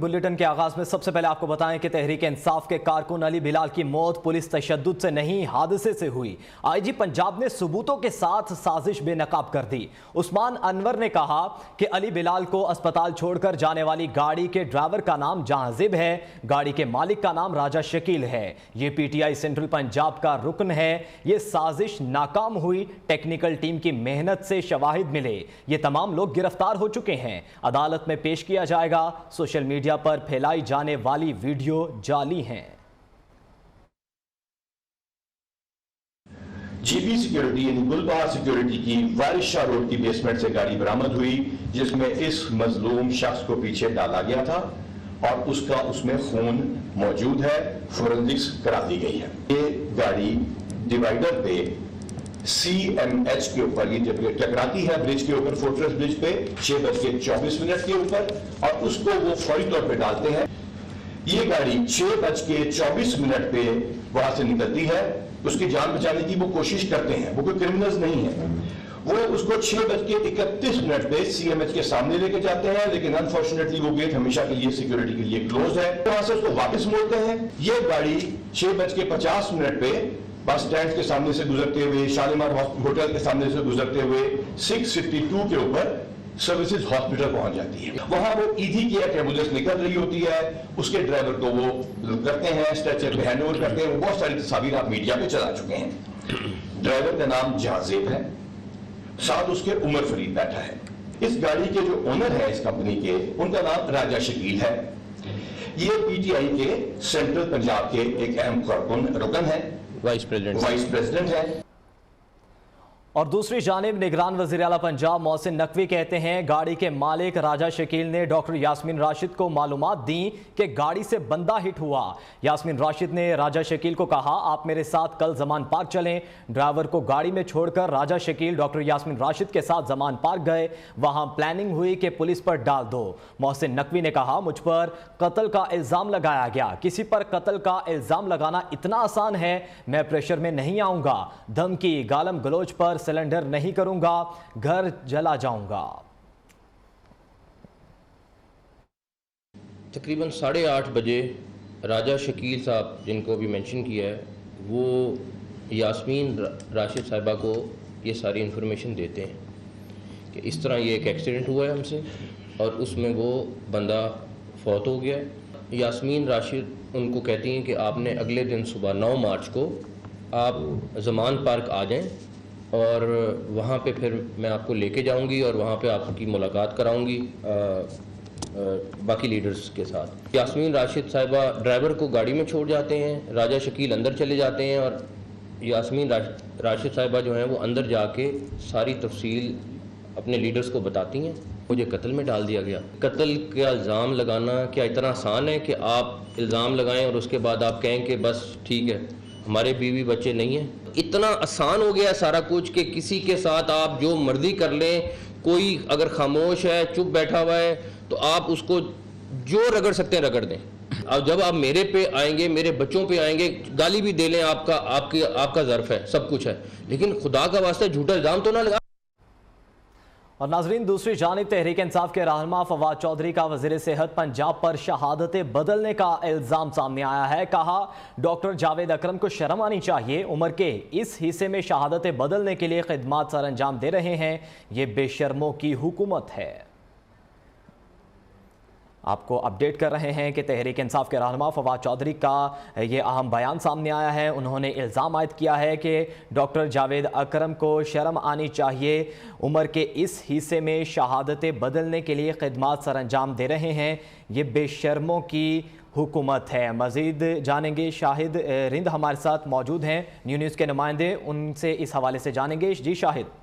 Bulletin के आगाज में सबसे पहले आपको बताएं कि तहरीक इंसाफ के कारकुन अली बिलाल की मौत पुलिस तशद्दुद से नहीं हादसे से हुई। आईजी पंजाब ने सबूतों के साथ साजिश बेनकाब कर दी। उस्मान अनवर ने कहा कि अली बिलाल को अस्पताल छोड़कर जाने वाली गाड़ी के ड्राइवर का नाम जहाजिब है, गाड़ी के मालिक का नाम राजा शकील है। ये पीटीआई सेंट्रल पंजाब का रुकन है। ये साजिश नाकाम हुई। टेक्निकल टीम की मेहनत से शवाहिद मिले। ये तमाम लोग गिरफ्तार हो चुके हैं, अदालत में पेश किया जाएगा। सोशल मीडिया पर फैलाई जाने वाली वीडियो जाली हैं। जीबी सिक्योरिटी यानी गुलबहार सिक्योरिटी की वारिस शाह रोड की बेसमेंट से गाड़ी बरामद हुई, जिसमें इस मजलूम शख्स को पीछे डाला गया था और उसका उसमें खून मौजूद है। फोरेंसिक्स करा दी गई है। ये गाड़ी डिवाइडर पे CMH के ऊपर ये जब टकराती है ब्रिज के ऊपर, फोर्ट्रेस ब्रिज पे 6:24 के ऊपर, और उसको वो फौरी तौर पे डालते हैं। ये गाड़ी 6:24 पे वहां से निकलती है। उसकी जान बचाने की वो कोशिश करते हैं, वो कोई क्रिमिनल्स नहीं है। वो उसको 6:31 पे CMH के सामने लेके जाते हैं, लेकिन अनफॉर्चुनेटली वो गेट हमेशा के लिए सिक्योरिटी के लिए क्लोज है। वहां से उसको वापस मोड़ते हैं। ये गाड़ी 6:50 पे बस स्टैंड के सामने से गुजरते हुए, शालीमार होटल के सामने से गुजरते हुए 652 के ऊपर सर्विसेज हॉस्पिटल पहुंच जाती है। वहां वो ईदी की एक एम्बुलेंस निकल रही होती है, उसके ड्राइवर को वो करते हैं, स्ट्रेचर पे हैंडओवर करते हैं। वो बहुत सारी तस्वीर आप मीडिया पे चला चुके हैं। ड्राइवर का नाम जहाजिब है, साथ उसके उमर फरीद बैठा है। इस गाड़ी के जो ओनर है इस कंपनी के, उनका नाम राजा शकील है। ये पीटीआई के सेंट्रल पंजाब के एक अहम कारकुन रुकन है, वाइस प्रेसिडेंट है। और दूसरी जानिब निगरान वज़ीर आला पंजाब मोहसिन नकवी कहते हैं गाड़ी के मालिक राजा शकील ने डॉक्टर यास्मीन राशिद को मालूमात दी कि गाड़ी से बंदा हिट हुआ। यास्मीन राशिद ने राजा शकील को कहा, आप मेरे साथ कल जमान पार्क चलें। ड्राइवर को गाड़ी में छोड़कर राजा शकील डॉक्टर यास्मीन राशिद के साथ जमान पार्क गए। वहां प्लानिंग हुई कि पुलिस पर डाल दो। मोहसिन नकवी ने कहा, मुझ पर कत्ल का इल्ज़ाम लगाया गया। किसी पर कत्ल का इल्ज़ाम लगाना इतना आसान है, मैं प्रेशर में नहीं आऊँगा। धमकी गालम गलोच पर सिलेंडर नहीं करूंगा, घर जला जाऊंगा। तकरीबन 8:30 बजे राजा शकील साहब, जिनको भी मेंशन किया है, वो यास्मीन राशिद साहिबा को ये सारी इन्फॉर्मेशन देते हैं कि इस तरह ये एक एक्सीडेंट हुआ है हमसे और उसमें वो बंदा फौत हो गया है। यास्मीन राशिद उनको कहती हैं कि आपने अगले दिन सुबह 9 मार्च को आप जमान पार्क आ जाएं और वहाँ पे फिर मैं आपको लेके जाऊँगी और वहाँ पे आपकी मुलाकात कराऊँगी बाकी लीडर्स के साथ। यास्मीन राशिद साहिबा ड्राइवर को गाड़ी में छोड़ जाते हैं, राजा शकील अंदर चले जाते हैं और यास्मीन राशिद साहिबा जो हैं वो अंदर जाके सारी तफसील अपने लीडर्स को बताती हैं। मुझे कत्ल में डाल दिया गया। कत्ल का इल्ज़ाम लगाना क्या इतना आसान है कि आप इल्ज़ाम लगाएं और उसके बाद आप कहें कि बस ठीक है, हमारे बीवी बच्चे नहीं हैं? इतना आसान हो गया सारा कुछ कि किसी के साथ आप जो मर्जी कर लें। कोई अगर खामोश है, चुप बैठा हुआ है, तो आप उसको जो रगड़ सकते हैं रगड़ दें। अब जब आप मेरे पे आएंगे, मेरे बच्चों पे आएंगे, गाली भी दे लें, आपका ज़र्फ है, सब कुछ है, लेकिन खुदा का वास्ता झूठा इल्ज़ाम तो ना लगा। और नाजरीन, दूसरी जानिब तहरीक इंसाफ के रहनुमा फवाद चौधरी का वज़ीर सेहत पंजाब पर शहादतें बदलने का इल्ज़ाम सामने आया है। कहा, डॉक्टर जावेद अकरम को शर्म आनी चाहिए, उम्र के इस हिस्से में शहादतें बदलने के लिए खिदमात सर अंजाम दे रहे हैं। ये बेशर्मों की हुकूमत है। आपको अपडेट कर रहे हैं कि तहरीक इंसाफ के रहनुमा फवाद चौधरी का ये अहम बयान सामने आया है। उन्होंने इल्ज़ाम आयद किया है कि डॉक्टर जावेद अकरम को शर्म आनी चाहिए, उम्र के इस हिस्से में शहादतें बदलने के लिए खिदमात सर अंजाम दे रहे हैं। ये बेशर्मों की हुकूमत है। मज़ीद जानेंगे, शाहिद रिंद हमारे साथ मौजूद हैं, न्यूज़ के नुमाइंदे, उनसे इस हवाले से जानेंगे। जी शाहिद।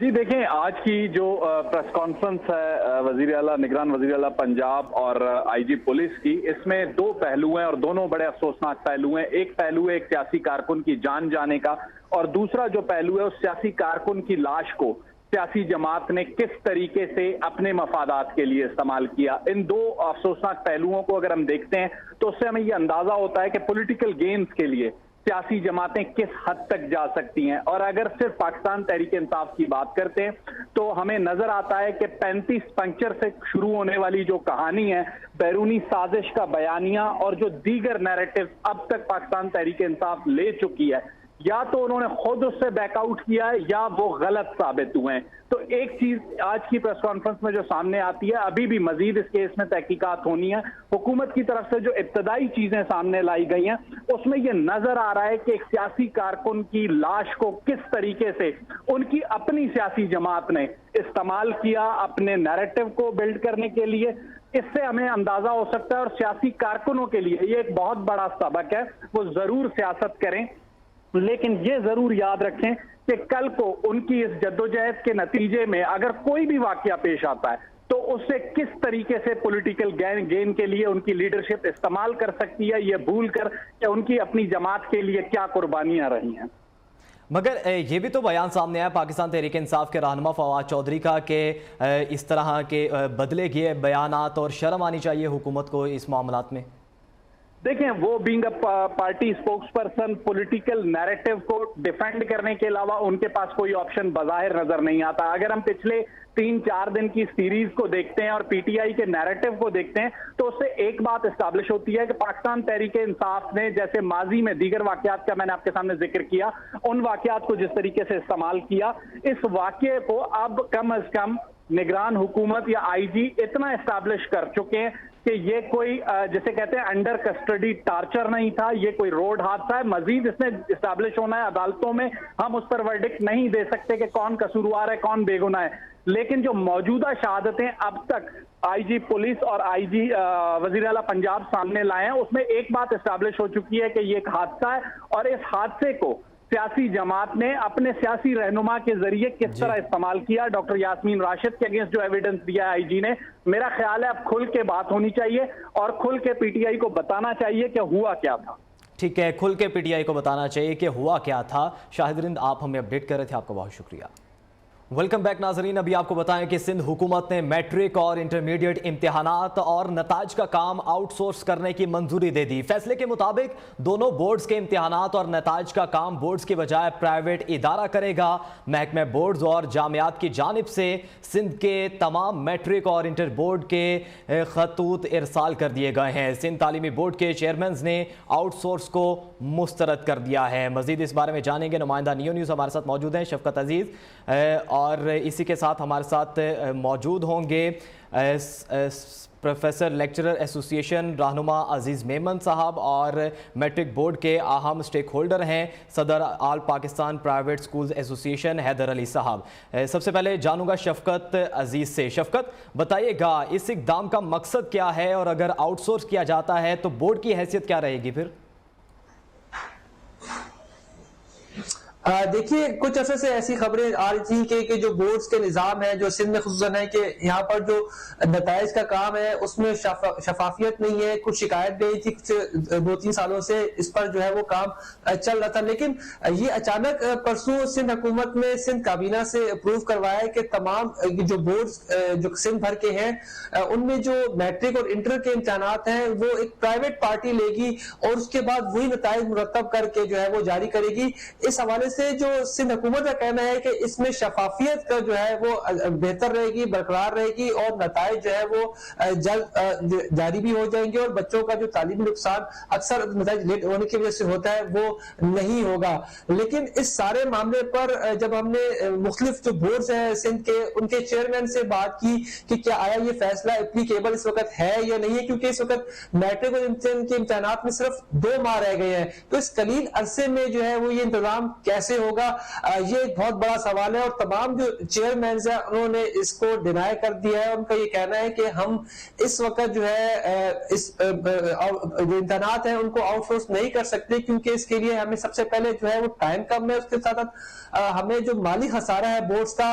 जी देखें, आज की जो प्रेस कॉन्फ्रेंस है वजीर आला, निगरान वजीर आला पंजाब और आईजी पुलिस की, इसमें दो पहलू हैं और दोनों बड़े अफसोसनाक पहलू हैं। एक पहलू है एक सियासी कारकुन की जान जाने का, और दूसरा जो पहलू है उस सियासी कारकुन की लाश को सियासी जमात ने किस तरीके से अपने मफादात के लिए इस्तेमाल किया। इन दो अफसोसनाक पहलुओं को अगर हम देखते हैं तो उससे हमें ये अंदाजा होता है कि पॉलिटिकल गेम्स के लिए सियासी जमातें किस हद तक जा सकती हैं। और अगर सिर्फ पाकिस्तान तहरीक इंसाफ की बात करते हैं तो हमें नजर आता है कि 35 पंक्चर से शुरू होने वाली जो कहानी है, बैरूनी साजिश का बयानिया और जो दीगर नैरेटिव अब तक पाकिस्तान तहरीक इंसाफ ले चुकी है, या तो उन्होंने खुद उससे बैकआउट किया है या वो गलत साबित हुए हैं। तो एक चीज आज की प्रेस कॉन्फ्रेंस में जो सामने आती है, अभी भी मजीद इस केस में तहकीकात होनी है। हुकूमत की तरफ से जो इब्तदाई चीजें सामने लाई गई हैं उसमें यह नजर आ रहा है कि एक सियासी कारकुन की लाश को किस तरीके से उनकी अपनी सियासी जमात ने इस्तेमाल किया अपने नैरेटिव को बिल्ड करने के लिए। इससे हमें अंदाजा हो सकता है और सियासी कारकुनों के लिए ये एक बहुत बड़ा सबक है, वो जरूर सियासत करें, लेकिन ये जरूर याद रखें कि कल को उनकी इस जद्दोजहद के नतीजे में अगर कोई भी वाकया पेश आता है तो उससे किस तरीके से पॉलिटिकल गेन के लिए उनकी लीडरशिप इस्तेमाल कर सकती है, ये भूल कर कि उनकी अपनी जमात के लिए क्या कुर्बानियां रही हैं। मगर ये भी तो बयान सामने आया पाकिस्तान तहरीक इंसाफ के रहनुमा फवाद चौधरी का कि इस तरह के बदले गए बयानात और शर्म आनी चाहिए हुकूमत को इस मामलात में। देखें, वो being a party spokes person political narrative को डिफेंड करने के अलावा उनके पास कोई ऑप्शन बज़ाहिर नजर नहीं आता। अगर हम पिछले 3-4 दिन की सीरीज को देखते हैं और पीटीआई के नैरेटिव को देखते हैं तो उससे एक बात एस्टैब्लिश होती है कि पाकिस्तान तहरीक इंसाफ ने जैसे माजी में दीगर वाकयात का मैंने आपके सामने जिक्र किया, उन वाकयात को जिस तरीके से इस्तेमाल किया, इस वाकये को अब कम अज कम निगरान हुकूमत या आईजी इतना एस्टैब्लिश कर चुके हैं कि ये कोई जिसे कहते हैं अंडर कस्टडी टार्चर नहीं था, ये कोई रोड हादसा है। मजीद इसने इस्टेब्लिश होना है अदालतों में, हम उस पर वर्डिक्ट नहीं दे सकते कि कौन कसूरवार है कौन बेगुनाह है, लेकिन जो मौजूदा शहादतें अब तक आईजी पुलिस और आईजी वजीर आला पंजाब सामने लाए हैं उसमें एक बात इस्टेब्लिश हो चुकी है कि ये एक हादसा है और इस हादसे को सियासी जमात ने अपने सियासी रहनुमा के जरिए किस तरह इस्तेमाल किया। डॉक्टर यास्मीन राशिद के अगेंस्ट जो एविडेंस दिया है आईजी ने, मेरा ख्याल है अब खुल के बात होनी चाहिए और खुल के पीटीआई को बताना चाहिए कि हुआ क्या था। ठीक है, खुल के पीटीआई को बताना चाहिए कि हुआ क्या था। शाहिद रिंद, आप हमें अपडेट कर रहे थे, आपका बहुत शुक्रिया। वेलकम बैक नाजरीन। अभी आपको बताएं कि सिंध हुकूमत ने मैट्रिक और इंटरमीडिएट इम्तिहानात और नताज का काम आउटसोर्स करने की मंजूरी दे दी। फैसले के मुताबिक दोनों बोर्ड्स के इम्तिहानात और नताज का काम बोर्ड्स की बजाय प्राइवेट इदारा करेगा। महकमे बोर्ड्स और जामियात की जानिब से सिंध के तमाम मैट्रिक और इंटर बोर्ड के खतूत इरसाल कर दिए गए हैं। सिंध तालीमी बोर्ड के चेयरमैन ने आउटसोर्स को मुस्तरद कर दिया है। मजीद इस बारे में जानेंगे, नुमाइंदा नियो न्यूज़ हमारे साथ मौजूद हैं, शफकत अजीज़, और इसी के साथ हमारे साथ मौजूद होंगे प्रोफेसर लेक्चरर एसोसिएशन रहनुमा अजीज़ मेमन साहब और मैट्रिक बोर्ड के अहम स्टेक होल्डर हैं सदर all Pakistan private schools association Haider Ali sahab. सबसे पहले जानूंगा शफकत अजीज़ से। शफकत, बताइएगा इस इक़दाम का मकसद क्या है और अगर आउटसोर्स किया जाता है तो बोर्ड की हैसियत क्या रहेगी फिर? देखिए, कुछ अरसे से ऐसी खबरें आ रही थी कि जो बोर्ड्स के निज़ाम है जो सिंध में खुसूसन है कि यहाँ पर जो नताइज का काम है उसमें शफाफियत नहीं है। कुछ शिकायत भी आई थी कुछ 2-3 सालों से इस पर जो है वो काम चल रहा था, लेकिन ये अचानक परसों सिंध हुकूमत ने सिंध काबीना से अप्रूव करवाया है कि तमाम जो बोर्ड्स जो सिंध भर के हैं उनमें जो मैट्रिक और इंटर के इम्तिहानात हैं वो एक प्राइवेट पार्टी लेगी और उसके बाद वही नताइज मुरतब करके जो है वो जारी करेगी। इस हवाले से जो सिंध हुकूमत का कहना है कि इसमें शफाफियत का जो है वो बेहतर रहेगी, बरकरार रहेगी और नताइज जो है वो जल्द जारी भी हो जाएंगे और बच्चों का जो तालीमी नुकसान अक्सर नताइज लेट होने की वजह से होता है वो नहीं होगा। लेकिन इस सारे मामले पर जब हमने मुख्तलिफ जो बोर्ड्स हैं सिंध के उनके चेयरमैन से बात की कि क्या आया ये फैसला एप्लीकेबल इस वक्त है या नहीं है, क्योंकि इस वक्त मैट्रिक और इंटर के इम्तिहानात में सिर्फ 2 माह रह गए हैं, तो इस कलील अरसे में जो है वो ये इंतजाम कैसे होगा, ये एक बहुत बड़ा सवाल है। और तमाम जो चेयरमैन हैं उन्होंने इसको डिनाई कर दिया है। उनका ये कहना है कि हम इस वक्त जो है इस जो इम्तिहानात हैं उनको आउटसोर्स नहीं कर सकते, क्योंकि इसके लिए हमें सबसे पहले जो है वो टाइम कम है, उसके साथ हमें जो माली खसारा है बोर्ड्स का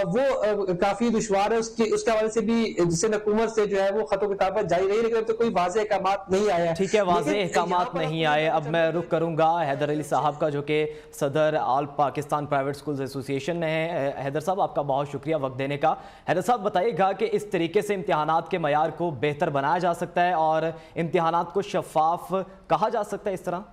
वो काफी दुश्वार है। उसके हवाले से भी जिससे हुकूमत से जो है वो खतो किताबत जारी रही, लेकिन अब तो कोई वाज़ेह अहकामात नहीं आया। ठीक है, वाज़ेह अहकामात नहीं आए। अब मैं रुख करूंगा हैदर अली साहब का, जो कि सदर all Pakistan private schools association है। हैदर साहब, आपका बहुत शुक्रिया वक्त देने का। हैदर साहब, बताइएगा कि इस तरीके से इम्तिहानात के मयार को बेहतर बनाया जा सकता है और इम्तिहानात को शफाफ कहा जा सकता है इस तरह?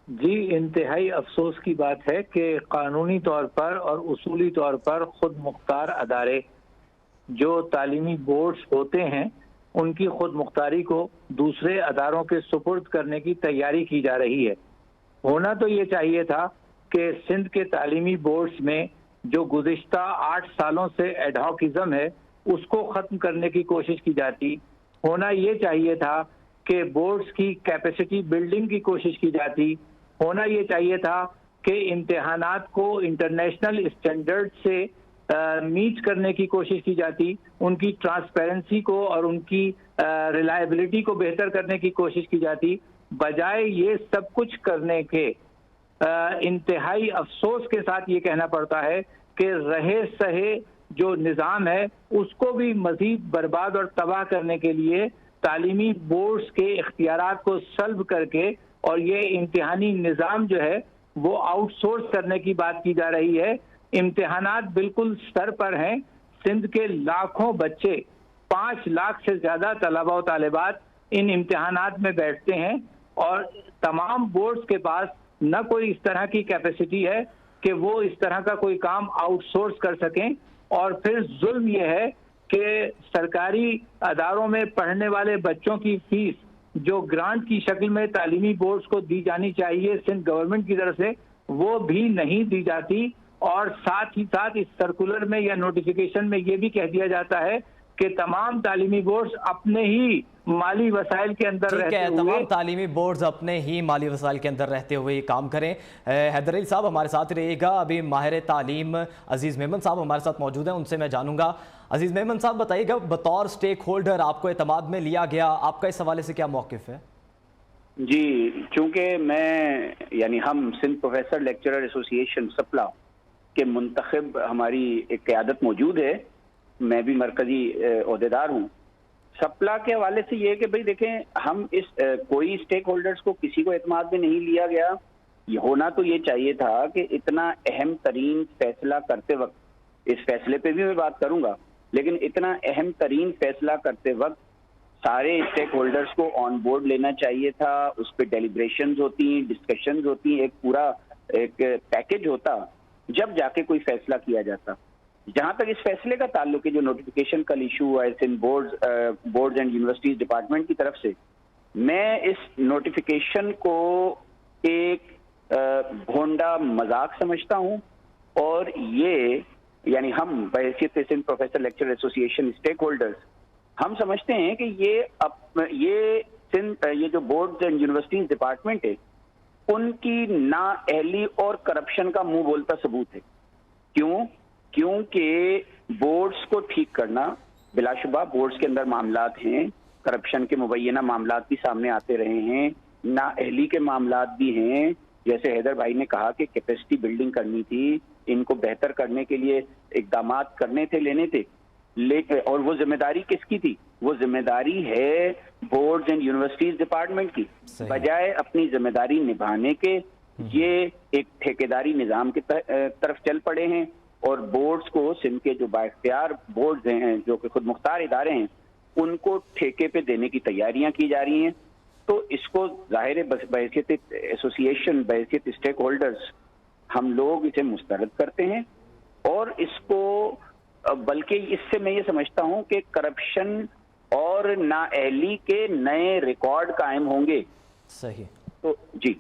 जी, इंतहाई अफसोस की बात है कि कानूनी तौर पर और उसूली तौर पर खुद मुख्तार अदारे जो तालीमी बोर्ड्स होते हैं उनकी खुद मुख्तारी को दूसरे अदारों के सुपुर्द करने की तैयारी की जा रही है। होना तो ये चाहिए था कि सिंध के तालीमी बोर्ड्स में जो गुज़िश्ता 8 सालों से एडहॉकिज्म है उसको ख़त्म करने की कोशिश की जाती। होना ये चाहिए था कि बोर्ड्स की कैपेसिटी बिल्डिंग की कोशिश की जाती। होना ये चाहिए था कि इम्तिहानात को इंटरनेशनल स्टैंडर्ड से मीट करने की कोशिश की जाती, उनकी ट्रांसपेरेंसी को और उनकी रिलायबिलिटी को बेहतर करने की कोशिश की जाती। बजाय ये सब कुछ करने के इंतहाई अफसोस के साथ ये कहना पड़ता है कि रहे सहे जो निज़ाम है उसको भी मजीद बर्बाद और तबाह करने के लिए तालीमी बोर्ड्स के इख्तियारात को सल्ब करके और ये इम्तिहानी निज़ाम जो है वो आउटसोर्स करने की बात की जा रही है। इम्तिहानात बिल्कुल स्तर पर हैं। सिंध के लाखों बच्चे 5 लाख से ज़्यादा तलबा और तालिबात इन इम्तिहानात में बैठते हैं और तमाम बोर्ड्स के पास न कोई इस तरह की कैपेसिटी है कि वो इस तरह का कोई काम आउटसोर्स कर सकें। और फिर जुल्म यह है कि सरकारी अदारों में पढ़ने वाले बच्चों की फीस जो ग्रांट की शक्ल में तालीमी बोर्ड्स को दी जानी चाहिए सिंध गवर्नमेंट की तरफ से वो भी नहीं दी जाती। और साथ ही साथ इस सर्कुलर में या नोटिफिकेशन में ये भी कह दिया जाता है कि तमाम तालीमी बोर्ड्स अपने ही माली वसाइल के अंदर रहते हुए तमाम तालीमी बोर्ड्स अपने ही माली वसाइल के अंदर रहते हुए ये काम करें। हैदर अली साहब हमारे साथ रहिएगा। अभी माहिर तालीम अजीज़ मेमन साहब हमारे साथ मौजूद हैं, उनसे मैं जानूंगा। अजीज़ मेमन साहब बताइएगा, बतौर स्टेक होल्डर आपको एतमाद में लिया गया, आपका इस हवाले से क्या मौक़िफ़ है? जी, चूंकि मैं हम सिंध प्रोफेसर लेक्चरर एसोसिएशन सप्ला के मुंतखब हमारी एक क़यादत मौजूद है, मैं भी मरकजी ओहदेदार हूँ। सप्ला के हवाले से ये है कि भाई देखें, हम इस कोई स्टेक होल्डर्स को किसी को एतमाद में नहीं लिया गया। ये होना तो ये चाहिए था कि इतना अहम तरीन फैसला करते वक्त, इस फैसले पे भी मैं बात करूंगा, लेकिन इतना अहम तरीन फैसला करते वक्त सारे स्टेक होल्डर्स को ऑन बोर्ड लेना चाहिए था। उस पर डेलिब्रेशंस होती, डिस्कशंस होती, एक पूरा एक पैकेज होता, जब जाके कोई फैसला किया जाता। जहां तक इस फैसले का ताल्लुक है, जो नोटिफिकेशन कल इशू हुआ है Sindh boards and universities department की तरफ से, मैं इस नोटिफिकेशन को एक भोंडा मजाक समझता हूं। और ये हम बहैसियत Sindh professor lecture association stakeholders हम समझते हैं कि ये जो बोर्ड्स एंड यूनिवर्सिटीज डिपार्टमेंट है उनकी नाअहली और करप्शन का मुंह बोलता सबूत है। क्योंकि बोर्ड्स को ठीक करना, बिलाशुबा बोर्ड्स के अंदर मामलात हैं, करप्शन के मुबैना मामलात भी सामने आते रहे हैं, नाअहली के मामलात भी हैं। जैसे हैदर भाई ने कहा कि कैपेसिटी बिल्डिंग करनी थी, इनको बेहतर करने के लिए इकदाम करने थे, लेने थे, और वो जिम्मेदारी किसकी थी? वो जिम्मेदारी है बोर्ड्स एंड यूनिवर्सिटीज डिपार्टमेंट की। बजाय अपनी जिम्मेदारी निभाने के ये एक ठेकेदारी निजाम की तरफ चल पड़े हैं और बोर्ड्स को, सिंध के जो बाइख्तियार बोर्ड्स हैं जो कि खुद मुख्तार इदारे हैं, उनको ठेके पे देने की तैयारियां की जा रही हैं। तो इसको जाहिर है बहैसियत एसोसिएशन, बहैसियत स्टेक होल्डर्स, हम लोग इसे मुस्तरद करते हैं और इसको, बल्कि इससे मैं ये समझता हूं कि करप्शन और नाअहली के नए रिकॉर्ड कायम होंगे। सही। तो जी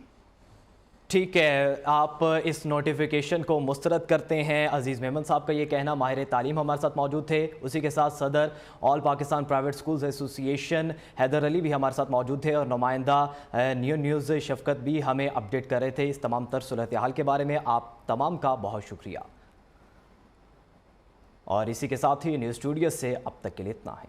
ठीक है, आप इस नोटिफिकेशन को मुस्तरद करते हैं। अजीज़ मेमन साहब का ये कहना। माहिर तालीम हमारे साथ मौजूद थे, उसी के साथ सदर all Pakistan private schools association Haider Ali भी हमारे साथ मौजूद थे और नुमाइंदा न्यूज़ शफकत भी हमें अपडेट कर रहे थे इस तमाम तर सूरत हाल के बारे में। आप तमाम का बहुत शुक्रिया। और इसी के साथ ही न्यूज़ स्टूडियो से अब तक के लिए इतना है।